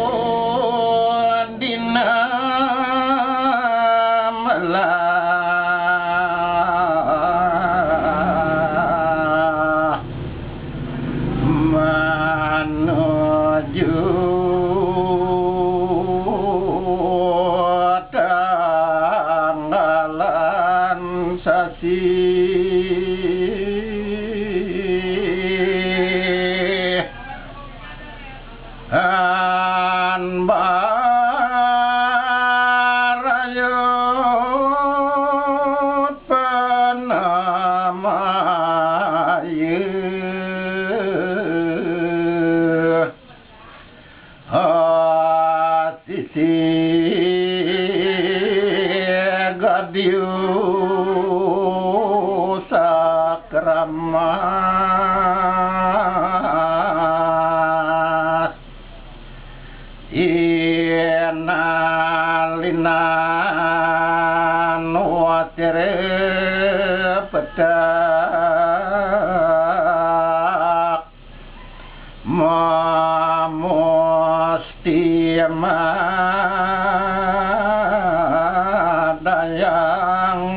Balesukun dina melah menuju tanggalan sasi an barayut penamaya sisi gadiu sakramas inalinan watere pedak mamusti madayang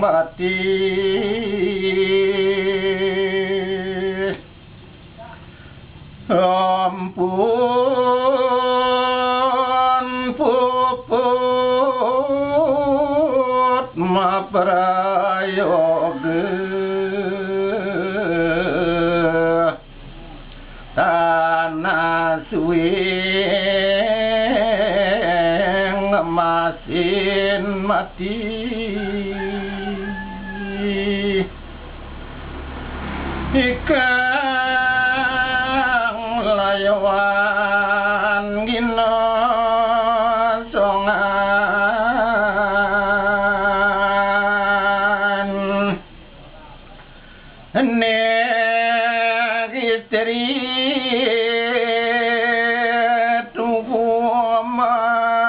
bati ampun puput maprayoga tanah suwing masin mati ikang layawan gina songan negiteri tuku matingkah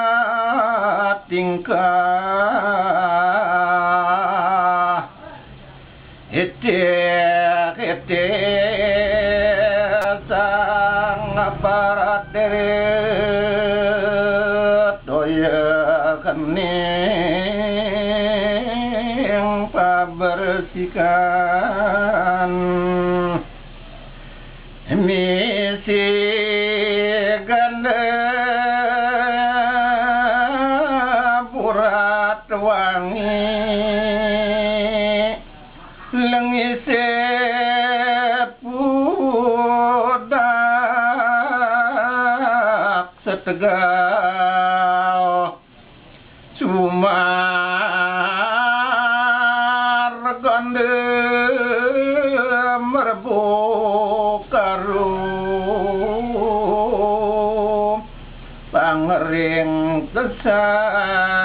ete sang aparat doya kening pabersikan misi ganda burat wangi lengise pudak setegal sumar gande merbukaru pangering tesan